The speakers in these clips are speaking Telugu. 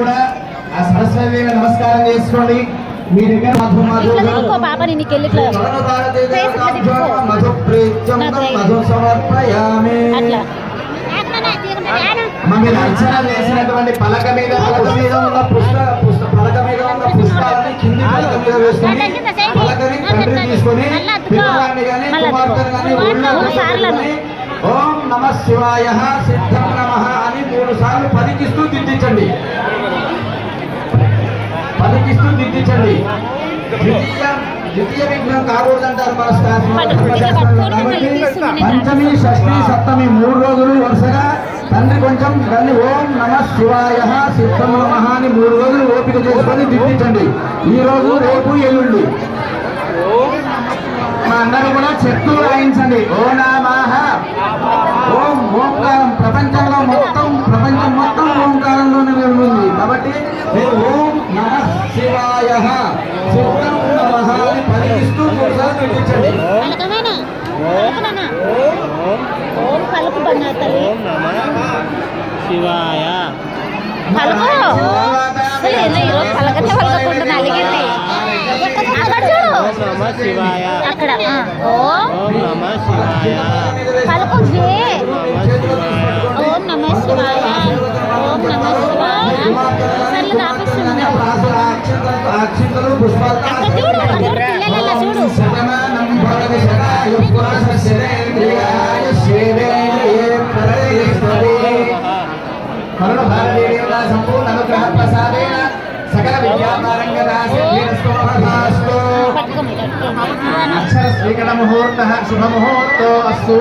కూడా ఆ సరస్వతి నమస్కారం చేసుకోండి. మీ దగ్గర మీరు అర్చన చేసినటువంటి పలక మీద ఉన్న పలక మీద ఉన్న పుష్పాలని కింది పలక మీద వేసుకొని పలకని తండ్రి తీసుకొని పిల్లవాడిని కానీ కుమార్తెను కానీ ఊళ్ళో ఓం నమ శివాయ సిద్ధం నమ అని 3 సార్లు పలికిస్తూ దిద్దించండి. ద్వితీయ విఘ్నం కాకూడదంటారు మన శాస్త్రంలో. కాబట్టి పంచమి, షష్ఠి, సప్తమి 3 రోజులు వరుసగా తండ్రి కొంచెం దాన్ని ఓం నమ శివాయ సిద్ధం నమ అని 3 రోజులు ఓపిక చేసుకొని దిద్దించండి. ఈ రోజు, రేపు, ఎల్లుండి మా అందరూ కూడా చెట్లు రాయించండి. ఓ నమః ఓం ఓంకారం. ప్రపంచం మొత్తం ఓంకారంలోనే ఉంది. కాబట్టి మీరు ఓం నమ శివాయ సిద్ధం నమః అని పలికిస్తూ ఒకసారి వినిపించండి. శివాయ శివాయ అక్కడ ఓం నమ శివాయ పలుకు ఓం నమ శివాయ ఓం నమ శివాయ సర్లు రాపిస్తుంది. అక్కడ చూడు పిల్లల చూడు సంపూర్ణ అనుగ్రహ ప్రసాదేన సకల విద్యాపారంగదాస్తు. అక్షర స్వీకరణ ముహూర్త శుభ ముహూర్తో అస్తు.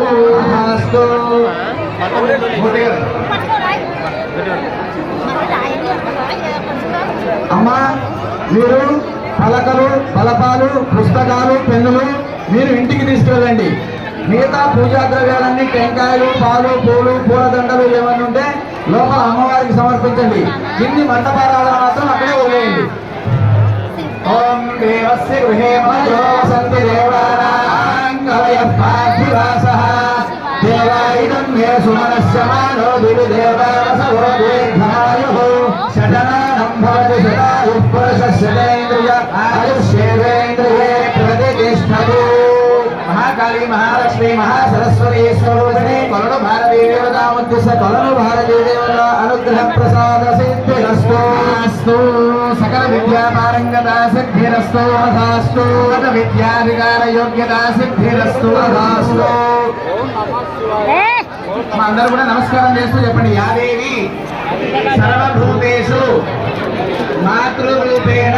అమ్మా, మీరు పలకలు, బలపాలు, పుస్తకాలు, పెన్నులు మీరు ఇంటికి తీసుకెళ్ళండి. మిగతా పూజా ద్రవ్యాలన్నీ టెంకాయలు, పాలు, పూలు, పూలదండలు ఏమన్నా ఉంటే లోపల అమ్మవారికి సమర్పించండి. కింది మంటపారాలు మాత్రం అక్కడే వదిలేయండి. ఓం దేవస్య గృహే మనో వసంతి దేవానాం కవయః పార్థివాసః దేవాయిదం మే సుమనస్య మానో దివి దేవావసవో దీర్ఘాయుః శతమానం భవతి శతాయుః పురుషస్యేంద్రియ ఆయుష్యేంద్రియే ప్రతిష్ఠతు. మహాకాళీ, మహాలక్ష్మి, మహాసరస్వతి స్వరూపిణి కొలను భారతీ దేవతాముద్దిశ్య కొలను భారతీ దేవత అనుగ్రహ ప్రసాద సిద్ధిరస్తు. సకల విద్యాపారంగతా సిద్ధిరస్తు. అథాస్తు. విద్యాధికార యోగ్యతా సిద్ధిరస్తు. అథాస్తు. మా అందరూ కూడా నమస్కారం చేస్తూ చెప్పండి. యాదేవి సర్వభూతేషు మాతృరూపేణ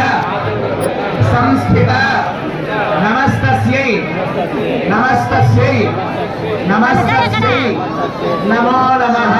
సంస్థిత నమస్తస్యై నమస్తస్యై నమస్తస్యై నమో నమః.